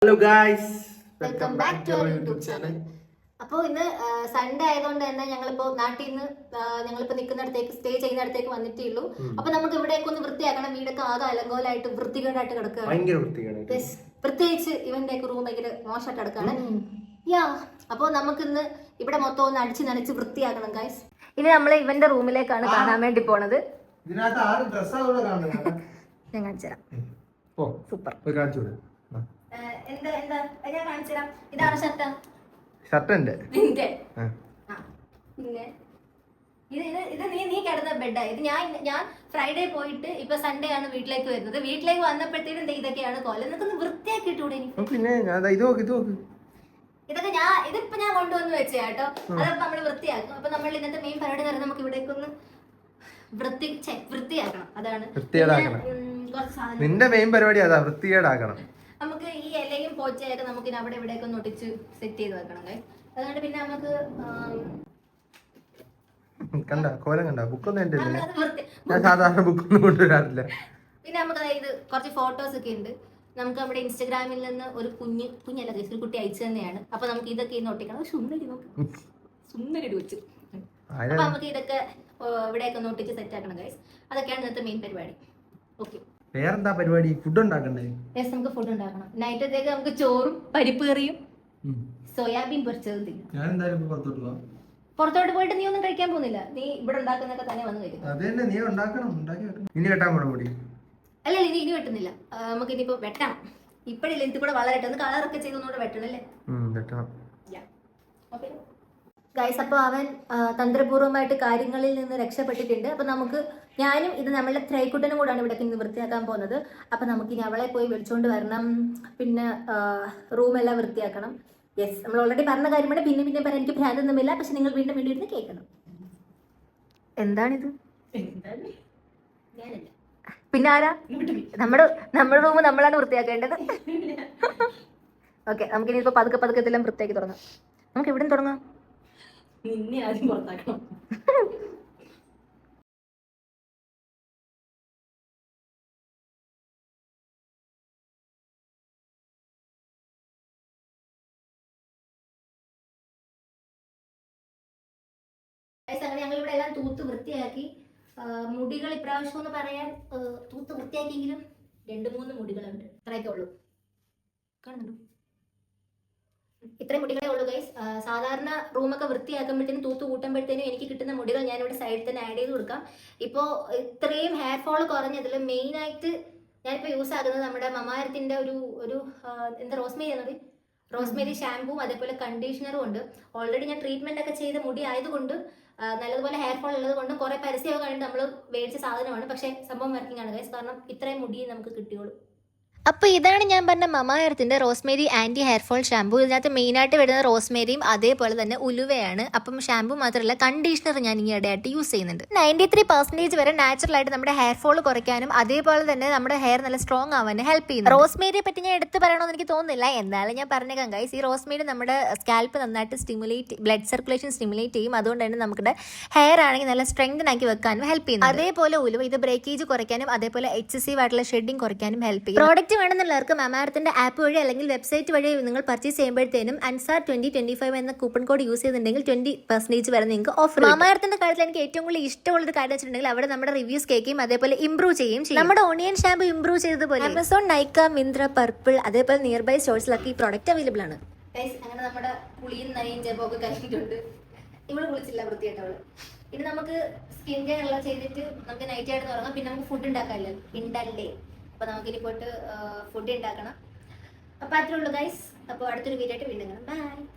Hello guys, welcome back to our YouTube channel. അപ്പോൾ ഇന്ന് Sunday ആയതുകൊണ്ട് തന്നെ ഞങ്ങളിപ്പോൾ നാട്ടിൽ നിന്ന് ഞങ്ങളിപ്പോൾ നിൽക്കുന്നിടത്തേക്ക് സ്റ്റേ ചെയ്യുന്നിടത്തേക്ക് വന്നിട്ടേ ഉള്ളൂ. അപ്പൊ നമുക്ക് ഇവിടേക്ക് ഒന്ന് വൃത്തിയാക്കണം. വീടൊക്കെ ആകെ അലങ്കോലായിട്ട് വൃത്തികേടായിട്ട് കിടക്കുകയാണ്. പ്രത്യേകിച്ച് ഇവന്റെ ഒക്കെ റൂം ഭയങ്കര മോശമായിട്ട് കിടക്കാണ്. അപ്പോൾ നമുക്കിന്ന് ഇവിടെ മൊത്തം ഒന്ന് അടിച്ച് നനച്ച് വൃത്തിയാക്കണം ഗൈസ്. ഇനി നമ്മൾ ഇവന്റെ റൂമിലേക്കാണ് കാണാൻ വേണ്ടി പോണത്. ഞാൻ കാണിച്ചു തരാം. സൂപ്പർ. എന്താ ഞാൻ കാണിച്ചു തരാം. ഇതാണ് ഷർട്ട്. നിന്റെ പിന്നെ ഇത് നീ കിടന്ന ബെഡാ. ഇത് ഞാൻ ഫ്രൈഡേ പോയിട്ട് ഇപ്പൊ സൺഡേ ആണ് വീട്ടിലേക്ക് വരുന്നത്. വീട്ടിലേക്ക് വന്നപ്പോഴത്തേക്കും ഇതൊക്കെയാണ് കോലം. നിനക്കൊന്ന് വൃത്തിയാക്കിട്ടൂടെ? ഇതൊക്കെ ഇതിപ്പോ ഞാൻ കൊണ്ടുവന്ന് വെച്ച കേട്ടോ. അതപ്പോ നമ്മള് വൃത്തിയാക്കും. അപ്പൊ നമ്മൾ ഇന്നത്തെ മെയിൻ പരിപാടി എന്ന് നമുക്ക് ഇവിടേക്ക് ഒന്ന് വൃത്തിയാക്കണം. അതാണ് നിന്റെ മെയിൻ പരിപാടി. അതാ വൃത്തികേടാക്കണം. നമുക്ക് ഈ ഇലയും പോച്ചയൊക്കെ നമുക്ക് അവിടെ ഇവിടെയൊക്കെ ഒന്ന് ഒട്ടിച്ച് സെറ്റ് ചെയ്ത് വെക്കണം. അതുകൊണ്ട് പിന്നെ നമുക്ക് പിന്നെ നമുക്ക് അതായത് കുറച്ച് ഫോട്ടോസ് ഒക്കെ ഉണ്ട്. നമുക്ക് നമ്മുടെ ഇൻസ്റ്റാഗ്രാമിൽ നിന്ന് ഒരു കുഞ്ഞല്ല ഒരു കുട്ടി അയച്ചു തന്നെയാണ്. അപ്പൊ നമുക്ക് ഇതൊക്കെ ഇന്ന് ഒട്ടിക്കണം. സുന്ദരി വെച്ചു. അപ്പൊ നമുക്ക് ഇതൊക്കെ ഇവിടെയൊക്കെ ഒന്ന് ഒട്ടിച്ച് സെറ്റ് ആക്കണം ഗൈസ്. അതൊക്കെയാണ് ഇന്നത്തെ മെയിൻ പരിപാടി. ഓക്കെ, വേറെന്താ പരിപാടി? ഫുഡ് ഉണ്ടാക്കണ്ടേ? നമുക്ക് ഫുഡ് ഉണ്ടാക്കണം. നൈറ്റത്തേക്ക് നമുക്ക് ചോറും പരിപ്പ് കറിയും സോയാബീൻ പൊരിച്ചതും തിന്നും. ഞാൻ എന്തായാലും പുറത്തോട്ട് പോയിട്ട് നീ ഒന്നും കഴിക്കാൻ പോകുന്നില്ല. നീ ഇവിടെ ഉണ്ടാക്കുന്നൊക്കെ തന്നെ വന്ന് കഴിക്കും. അല്ല ഇനി വെട്ടുന്നില്ല. നമുക്ക് ഇനിയിപ്പോ വെട്ടണം. ഇപ്പഴില്ല, ഇത് കൂടെ വളരട്ടെ. ഒന്ന് കളറൊക്കെ ചെയ്തൊന്നുകൂടെ വെട്ടണല്ലേ? ഗൈസ്, അപ്പോൾ അവൻ തന്ത്രപൂർവ്വമായിട്ട് കാര്യങ്ങളിൽ നിന്ന് രക്ഷപ്പെട്ടിട്ടുണ്ട്. അപ്പൊ ഞാനും ഇത് നമ്മളുടെ ത്രൈക്കുട്ടനും കൂടാണ് ഇവിടെ ഇന്ന് വൃത്തിയാക്കാൻ പോകുന്നത്. അപ്പൊ നമുക്കിനി അവളെ പോയി വിളിച്ചോണ്ട് വരണം. പിന്നെ റൂമെല്ലാം വൃത്തിയാക്കണം. യെസ്, നമ്മൾ ഓൾറെഡി പറഞ്ഞ കാര്യമാണ്. പിന്നെ പറയാൻ എനിക്ക് ഭ്രാന്തൊന്നുമില്ല. പക്ഷെ നിങ്ങൾ വീണ്ടും ഇരുന്ന് കേൾക്കണം. എന്താണിത്? പിന്നെ ആരാ? നമ്മുടെ റൂം നമ്മളാണ് വൃത്തിയാക്കേണ്ടത്. ഓക്കെ, നമുക്കിനി ഇപ്പൊ പതുക്കെ ഇതെല്ലാം വൃത്തിയാക്കി തുടങ്ങാം. നമുക്ക് എവിടെ നിന്ന് തുടങ്ങാം? നിന്നെ ആദ്യം പുറത്താക്കണം. ഞങ്ങൾ ഇവിടെ എല്ലാം തൂത്ത് വൃത്തിയാക്കി. മുടികൾ ഇപ്രാവശ്യം എന്ന് പറയാൻ തൂത്ത് വൃത്തിയാക്കിയെങ്കിലും 2-3 മുടികളുണ്ട്. ഇത്രയൊക്കെ ഉള്ളൂ. കാണുന്നുണ്ടോ? ഇത്രയും മുടികളെ ഉള്ളൂ ഗൈസ്. സാധാരണ റൂമൊക്കെ വൃത്തിയാക്കുമ്പോഴത്തേനും തൂത്ത് കൂട്ടുമ്പോഴത്തേനും എനിക്ക് കിട്ടുന്ന മുടികൾ ഞാൻ ഇവിടെ സൈഡിൽ തന്നെ ആഡ് ചെയ്ത് കൊടുക്കാം. ഇപ്പോൾ ഇത്രയും ഹെയർ ഫോൾ കുറഞ്ഞതിൽ മെയിനായിട്ട് ഞാനിപ്പോൾ യൂസ് ആക്കുന്നത് നമ്മുടെ മമാരത്തിൻ്റെ ഒരു എന്താ റോസ്മേരി ഷാമ്പൂ അതേപോലെ കണ്ടീഷണറും ഉണ്ട്. ഓൾറെഡി ഞാൻ ട്രീറ്റ്മെന്റ് ഒക്കെ ചെയ്ത മുടി ആയതുകൊണ്ട് നല്ലതുപോലെ ഹെയർ ഫോൾ ഉള്ളത് കൊണ്ട് കുറെ പരസ്യമൊക്കെ കണ്ടിട്ട് നമ്മൾ മേടിച്ച സാധനമാണ്. പക്ഷേ സംഭവം വർക്കിംഗ് ആണ് ഗൈസ്. കാരണം ഇത്രയും മുടി നമുക്ക് കിട്ടിയോളൂ. അപ്പോൾ ഇതാണ് ഞാൻ പറഞ്ഞ മമാഎർത്തിന്റെ rosemary anti hair fall shampoo. ഇതിനകത്ത് മെയിനായിട്ട് വരുന്ന റോസ്മേരിയും അതേപോലെ തന്നെ ഉലുവയാണ്. അപ്പം ഷാമ്പൂ മാത്രമല്ല കണ്ടീഷണർ ഞാൻ ഈയിടെയായിട്ട് യൂസ് ചെയ്യുന്നുണ്ട്. 93% വരെ നാച്ചുറലായിട്ട് നമ്മുടെ ഹെയർ ഫോൾ കുറയ്ക്കാനും അതേപോലെ തന്നെ നമ്മുടെ ഹെയർ നല്ല സ്ട്രോങ് ആവാനും ഹെൽപ്പ് ചെയ്യുന്നു. റോസ്മേരിയെ പറ്റി ഞാൻ എടുത്ത് പറയണമെന്ന് എനിക്ക് തോന്നുന്നില്ല. എന്നാലും ഞാൻ പറഞ്ഞേക്കാം ഗൈസ്, ഈ റോസ്മേരി നമ്മുടെ സ്കാൽപ്പ് നന്നായിട്ട് ബ്ലഡ് സർക്കുലേഷൻ സ്റ്റിമുലേറ്റ് ചെയ്യും. അതുകൊണ്ട് തന്നെ നമ്മുടെ ഹെയർ ആണെങ്കിൽ നല്ല സ്ട്രെങ്തൻ ആക്കി വെക്കാനും ഹെൽപ്പ് ചെയ്യുന്നു. അതേപോലെ ഉലുവ ഇത് ബ്രേക്കേജ് കുറയ്ക്കാനും അതേപോലെ എക്സസീവ് ആയിട്ടുള്ള ഷെഡിങ് കുറയ്ക്കാനും ഹെൽപ്പ് ചെയ്യും. പ്രോഡക്റ്റ് വേണമെന്നുള്ളവർക്ക് മമാഎർത്തിന്റെ ആപ്പ് വഴി അല്ലെങ്കിൽ വെബ്സൈറ്റ് വഴി നിങ്ങൾ പർച്ചേസ് ചെയ്യുമ്പോഴത്തേനും അൻസാർ 2025 എന്ന കൂപ്പൺ കോഡ് യൂസ് ചെയ്തിട്ടുണ്ടെങ്കിൽ 20% വരെ നിങ്ങൾക്ക് ഓഫർ. മമാഎർത്തിന്റെ കാര്യത്തിൽ എനിക്ക് ഏറ്റവും കൂടുതൽ ഇഷ്ടമുള്ള ഒരു കാര്യം വെച്ചിട്ടുണ്ടെങ്കിൽ അവിടെ നമ്മുടെ റിവ്യൂസ് കേൾക്കുകയും അതേപോലെ ഇംപ്രൂവ് ചെയ്യും. നമ്മുടെ ഓണിയൻ ഷാമ്പു ഇംപ്രൂവ് ചെയ്തതുപോലെ ആമസോൺ, നൈക്ക, മിന്ത്ര, പർപ്പിൾ അതേപോലെ നിയർ ബൈ സ്റ്റോഴ്സിലൊക്കെ ഈ പ്രോഡക്റ്റ് അവൈലബിൾ ആണ്. അങ്ങനെ നമ്മുടെ കുളിയും നനയും ജപമൊക്കെ കഴിഞ്ഞിട്ടുണ്ട്. ഇവള് കുളിച്ചില്ല, വൃത്തിയായിട്ടവള്. ഇനി നമുക്ക് സ്കിൻ കെയർ എല്ലാം ചെയ്തിട്ട് നമുക്ക് നൈറ്റ് ആയിട്ട് തുടങ്ങാം. പിന്നെ നമുക്ക് ഫുഡ് ഉണ്ടാക്കാമല്ലോ, ഉണ്ടല്ലേ? അപ്പോൾ നമുക്കിനി പോയിട്ട് ഫുഡ് ഉണ്ടാക്കണം. അപ്പോൾ അത്രേ ഉള്ളൂ ഗൈസ്. അപ്പോൾ അടുത്തൊരു വീഡിയോ ആയിട്ട് വീണ്ടും കാണാം. ബൈ.